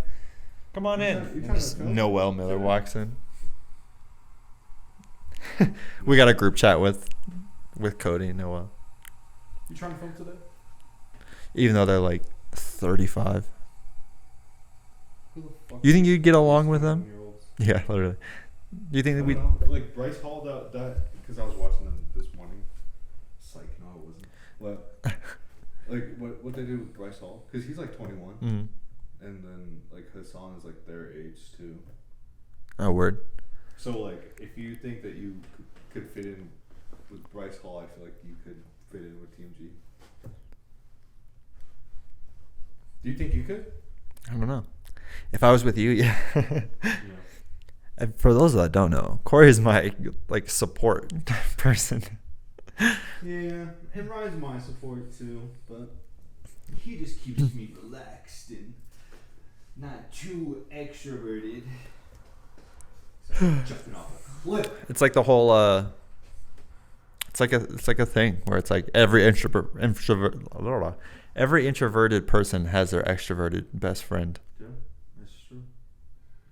come on in. You And trying to just film? Noel Miller walks in. We got a group chat with Cody and Noel. You trying to film today? Even though they're like 35. Who the fuck You think you'd get along with them? 21-year-olds? Yeah, literally. Do you think that I we? don't know. Like Bryce Hall, that because I was watching them this morning. Psych, no, it wasn't. What? Like what they do with Bryce Hall? Because he's like 21, Mm. and then like Hassan is like their age too. Oh, word. So like, if you think that you could fit in with Bryce Hall, I feel like you could fit in with TMG. Do you think you could? I don't know. If I was with you, yeah. Yeah. And for those that don't know, Cory is my like support person. Yeah, and Ryan's my support too, but he just keeps me relaxed and not too extroverted. So jumping off a cliff. It's like the whole. It's like a thing where it's like every every introverted person has their extroverted best friend. Yeah, that's true.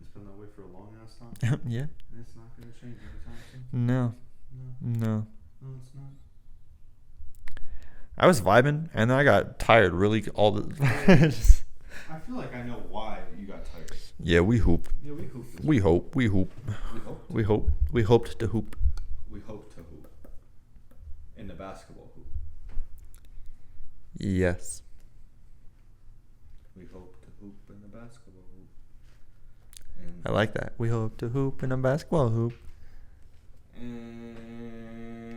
It's been that way for a long ass time. Yeah. And it's not gonna change anytime soon. No. No, it's not. I was vibing, and then I got tired really all the. I feel like I know why you got tired. Yeah, we hoop. Yeah, we hooped. We hope. We hoped. We hope. We hoped to hoop. We hoped to hoop. In the basketball hoop. Yes. We hope to hoop in the basketball hoop. And I like that. We hope to hoop in a basketball hoop.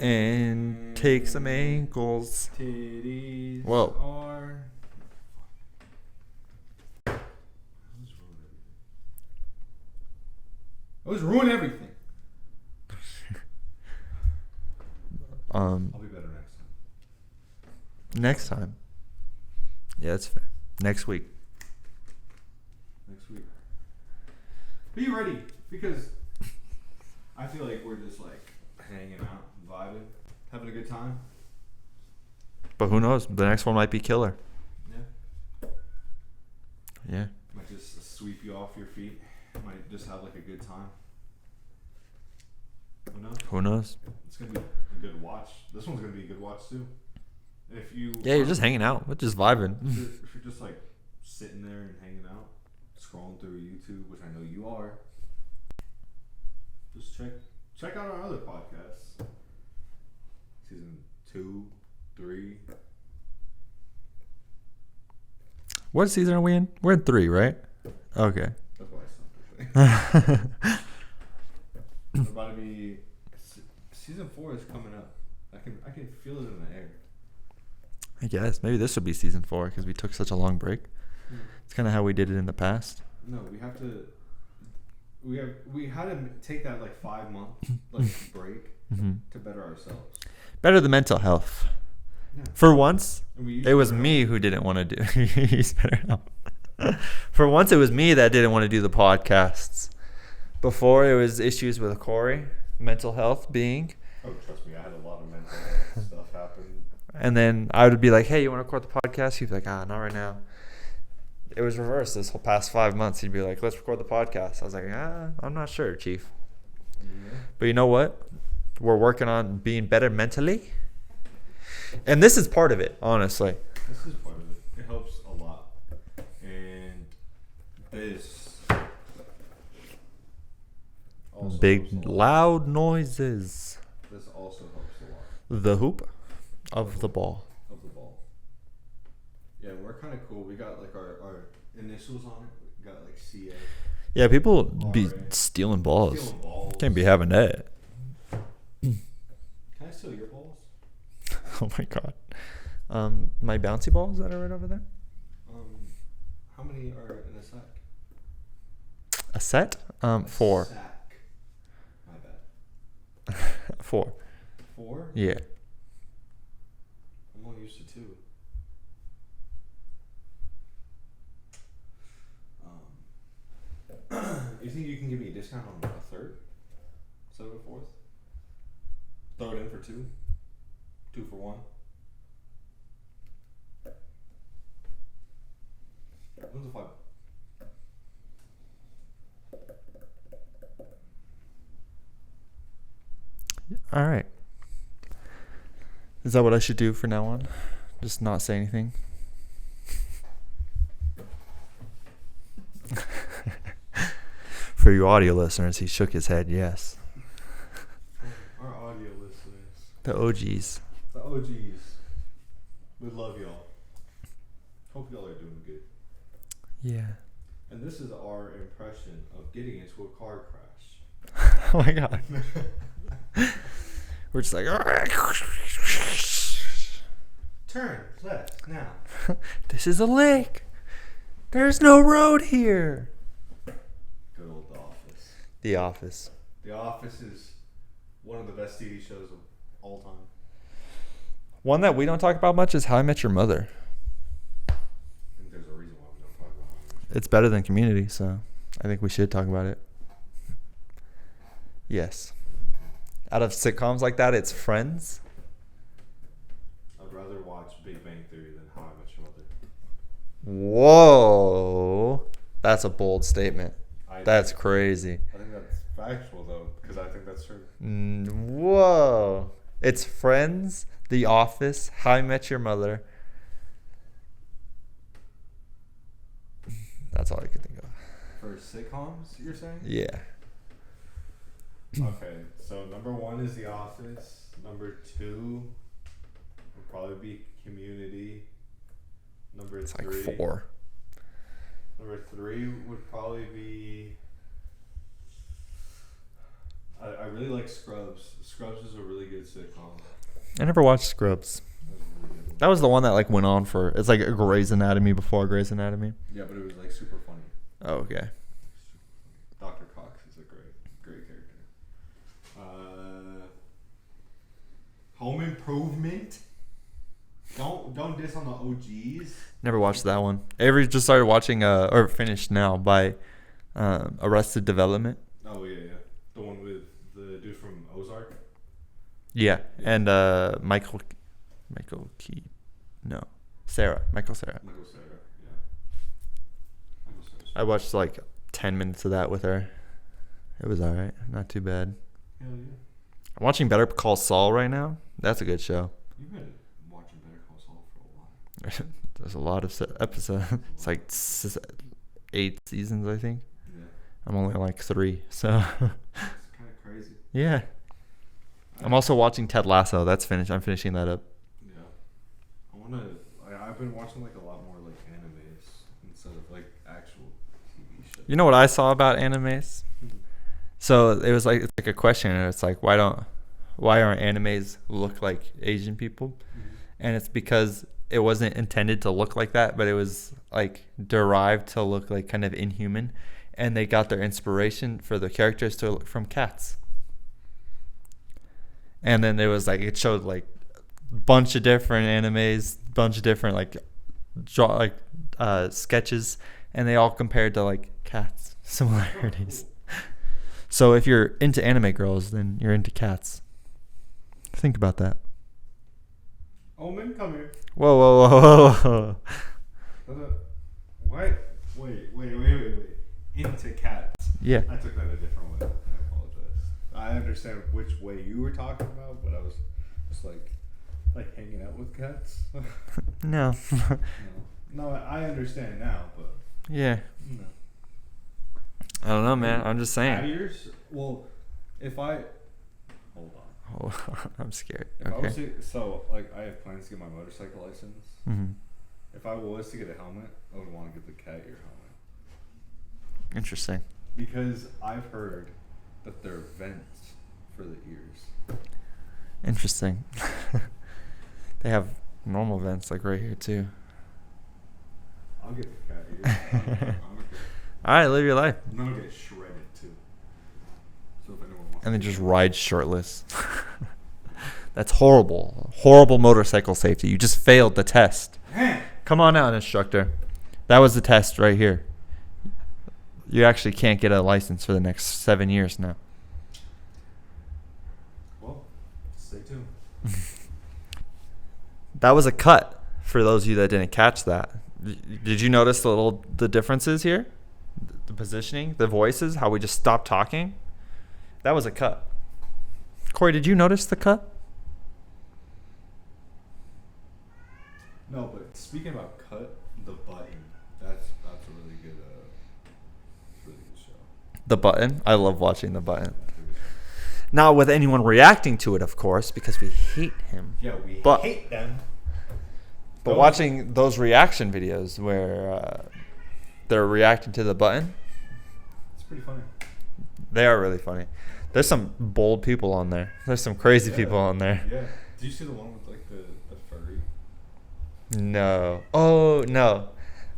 And take some ankles. Titties Whoa. are. Let's ruin everything. I'll be better next time. Next time. Yeah, that's fair. Next week. Next week. Be ready, because I feel like we're just like hanging out, vibing, having a good time. But who knows? The next one might be killer. Yeah. Yeah. Might just sweep you off your feet. Might just have like a good time. Who knows? Who knows? It's gonna be a good watch. This one's gonna be a good watch too. And if you Yeah, you're just hanging out. We're just vibing. if you're just like sitting there and hanging out, scrolling through YouTube, which I know you are, just check out our other podcasts. Season 2, 3. What season are we in? We're in 3, right? Okay. That's why I stopped the thing. We're about to be. Season 4 is coming up. I can feel it in the air. I guess. Maybe this would be season 4 because we took such a long break. Yeah. It's kind of how we did it in the past. No, we have to. We had to take that like 5-month like break to better ourselves. Better the mental health. Yeah. For once, And we it was better me who didn't want to do use better help. For once, it was me that didn't want to do the podcasts. Before, it was issues with Cory, mental health being. Oh, trust me, I had a lot of mental health stuff happen And then I would be like, hey, you want to record the podcast? He'd be like, not right now. It was reversed this whole past 5 months. He'd be like, let's record the podcast. I was like, I'm not sure, Chief. Yeah. But you know what? We're working on being better mentally. And this is part of it, honestly. This is part of it. It helps a lot. And this also Big, helps a lot. loud noises. This also helps a lot The hoop of the ball. of the ball. Yeah, we're kind of cool. We got like our initials on it. We got like CA. Yeah, people be RA. stealing balls. Stealing balls. Can't be having that. Can I steal your balls? Oh my god. My bouncy balls that are right over there. How many are in a sack? A set? 4. Sack. My bad. 4. 4? Yeah. I'm only used to 2. You think you can give me a discount on a third? Instead of a fourth? Throw it in for 2? 2 for 1? When's the 5? All right. Is that what I should do from now on? Just not say anything? For you audio listeners, he shook his head, yes. Our audio listeners. The OGs. The OGs. We love y'all. Hope y'all are doing good. Yeah. And this is our impression of getting into a car crash. Oh my god. We're just like, Turn left now. this is a lake. There's no road here. Good old The Office. The Office. The Office is one of the best TV shows of all time. One that we don't talk about much is How I Met Your Mother. I think there's a reason why we don't talk about it. It's better than Community, so I think we should talk about it. Yes. Out of sitcoms like that, it's Friends. I'd rather watch Big Bang Theory than How I Met Your Mother. Whoa. That's a bold statement. I That's crazy. think that's factual, though, because I think that's true. Whoa. It's Friends, The Office, How I Met Your Mother. That's all I could think of. For sitcoms, you're saying? Yeah. Okay, so number 1 is The Office. Number 2 would probably be Community. Number It's 3. like 4. Number 3 would probably be. I really like Scrubs. Scrubs is a really good sitcom. I never watched Scrubs. That was a really good one. That was the one that like went on for, it's like a Grey's Anatomy before Grey's Anatomy. Yeah, but it was like super funny. Oh, okay. Dr. Cox is a great character. Home Improvement. Don't diss on the OGs. Never watched that one. Avery just started watching, or finished now by Arrested Development. Oh yeah. The one with the dude from Ozark. Yeah, and Michael Key, no, Sarah, Michael Sarah. Michael Cera. Yeah. Michael Cera's I watched like 10 minutes of that with her. It was all right, not too bad. Hell yeah. I'm watching Better Call Saul right now. That's a good show. You've been watching Better Call Saul for a while. There's a lot of episodes. It's like 8 seasons, I think. Yeah. I'm only on like 3, so It's kind of crazy. yeah. I'm also watching Ted Lasso. That's finished. I'm finishing that up. Yeah. I've been watching like a lot more like animes instead of like actual TV shows. You know what I saw about animes? So it was like, it's like a question, and it's like, why aren't animes look like Asian people? Mm-hmm. And it's because it wasn't intended to look like that, but it was like derived to look like kind of inhuman, and they got their inspiration for the characters to look from cats. And then there was like, it showed like a bunch of different animes, bunch of different like sketches, and they all compared to like cats similarities. So if you're into anime girls, then you're into cats. Think about that. Omen, come here. Whoa, whoa, whoa, whoa, whoa. What? Wait. Into cats. Yeah. I took that a different way. I apologize. I understand which way you were talking about, but I was just like hanging out with cats. No. No, I understand now, but Yeah. no. I don't know, man. I'm just saying. Cat ears? Well, if I hold on. Oh, I'm scared. If I was Okay. to, so like I have plans to get my motorcycle license. Mm-hmm. If I was to get a helmet, I would want to get the cat ear helmet Interesting. because I've heard that there are vents for the ears. Interesting. They have normal vents like right here too. I'll get the cat ear. All right, live your life. I'm gonna get shredded too. So if anyone wants, And then just ride shirtless. That's horrible. Horrible motorcycle safety. You just failed the test. Come on out, instructor. That was the test right here. You actually can't get a license for the next 7 years now. well, stay tuned. That was a cut for those of you that didn't catch that. Did you notice the differences here? The positioning, the voices, how we just stopped talking? That was a cut. Cory, did you notice the cut? No, but speaking about cut, the button. That's a really good show. The button? I love watching the button. Not with anyone reacting to it, of course, because we hate him. Yeah, we But- hate them. But watching those reaction videos where they're reacting to the button, It's pretty funny. they are really funny. There's some bold people on there. There's some crazy people on there. Yeah. Did you see the one with like the furry? No. Oh, no.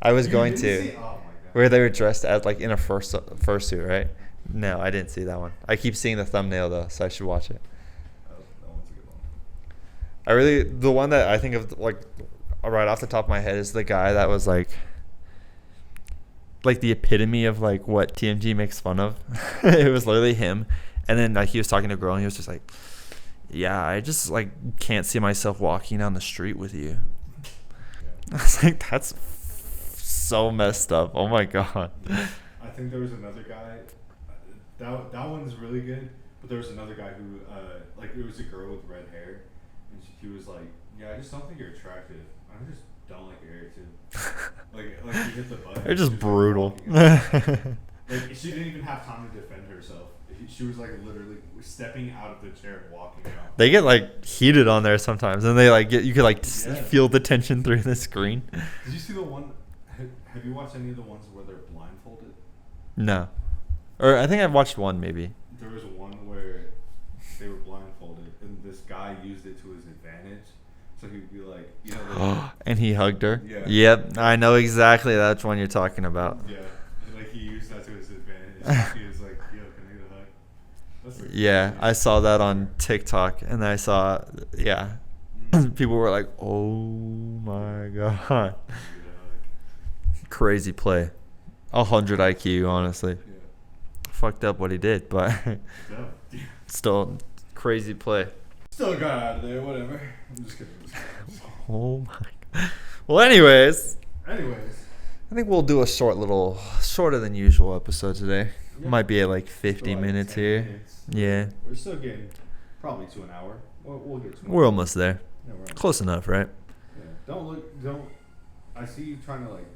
I was going Didn't to. see- oh my god. Where they were dressed as like in a fursuit, right? No, I didn't see that one. I keep seeing the thumbnail though, so I should watch it. That one's a good one. The one that I think of like right off the top of my head is the guy that was like the epitome of like what TMG makes fun of. It was literally him, and then like he was talking to a girl, and he was just like, "Yeah, I just like can't see myself walking down the street with you." Yeah. I was like, "That's so messed up." Oh my god. I think there was another guy. That one's really good. But there was another guy who like it was a girl with red hair, and he was like, "Yeah, I just don't think you're attractive. I just don't like your hair too." like you hit the button. They're just she was, brutal. Like, like she didn't even have time to defend herself. She was like literally stepping out of the chair and walking out. They get like heated on there sometimes, and they like you could like Yeah. feel the tension through the screen. Did you see the one? Have you watched any of the ones where they're blindfolded? No, or I think I've watched one maybe. There was one where they were blindfolded, and this guy used it to his advantage. So he'd be like, you know, And he hugged her. Yeah. Yep, I know exactly that's one you're talking about. yeah, and, like he used that to his advantage. He was like, "Yo, can I get a hug?" That's like Yeah, I saw that on TikTok, and I saw, yeah, people were like, "Oh my god, crazy play, 100 IQ, honestly." Yeah. Fucked up what he did, but Yeah. still crazy play. Still got out of there. Whatever. I'm just kidding. Oh my god. Well, anyways, Anyways, I think we'll do a shorter than usual episode today. Yeah. Might be at like 50 still like minutes 10 here. minutes. Yeah, We're still getting probably to an hour. We'll get to. we're almost there. Yeah, we're almost. Close enough, right? Yeah. Don't. I see you trying to like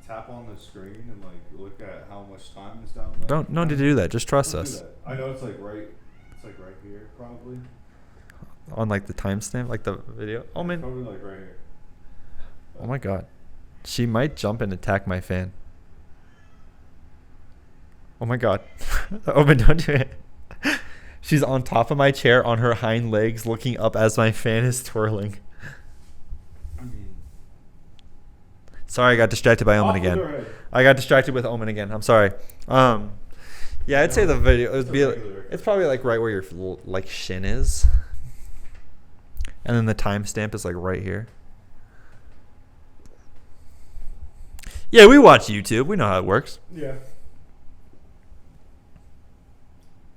tap on the screen and like look at how much time is down there. Don't need to do that. Just trust Don't do us. that. I know it's like right. It's like right here, probably. On like the timestamp, like the video. Oh man. Probably like right here. Oh my god. She might jump and attack my fan. Oh my god. Oh, but don't do it. She's on top of my chair on her hind legs looking up as my fan is twirling. I mean. Sorry, I got distracted by Omen Off with her again. head. I got distracted with Omen again. I'm sorry. Yeah, I'd say the video It's would a be regular. it's probably like right where your like shin is. And then the timestamp is like right here. Yeah, we watch YouTube. We know how it works. Yeah.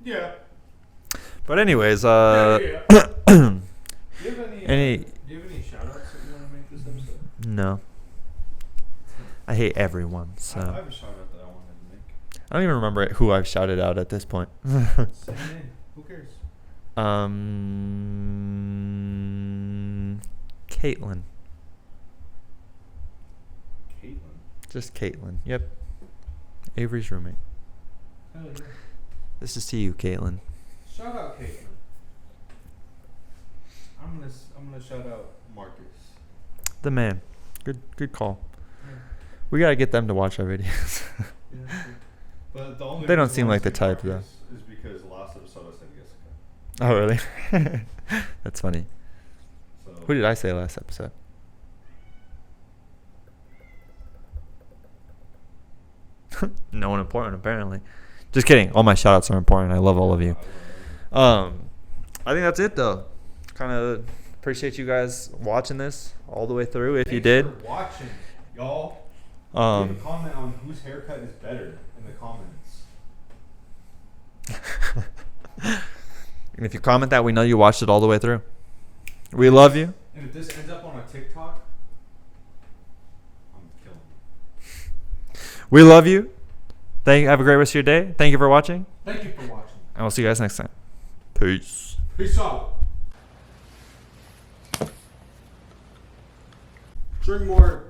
Yeah. But anyways, Yeah. Do you have any? any Do you have any shout outs? No. I hate everyone. I So have a shout out that I wanted to make. I don't even remember who I've shouted out at this point. Say your name. Who cares? Caitlin. Caitlin. Just Caitlin. Yep. Avery's roommate. Hell yeah. This is to you, Caitlin. Shout out Caitlin. I'm gonna shout out Marcus. The man. Good call. Yeah. We gotta get them to watch our videos. Yeah, true. But the only They don't reason seem why I like the said type, Marcus is because last episode I said Jessica. Oh, really? That's funny. So Who did I say last episode? No one important, apparently. Just kidding. All my shout-outs are important. I love all of you. I think that's it, though. Kind of appreciate you guys watching this all the way through. If you did, Thanks for watching, y'all. Leave a comment on whose haircut is better in the comments. and if you comment that, we know you watched it all the way through. We love you. And if this ends up on a TikTok, I'm killing you. We love you. Have a great rest of your day. Thank you for watching. Thank you for watching. And we'll see you guys next time. Peace. Peace out. Drink more.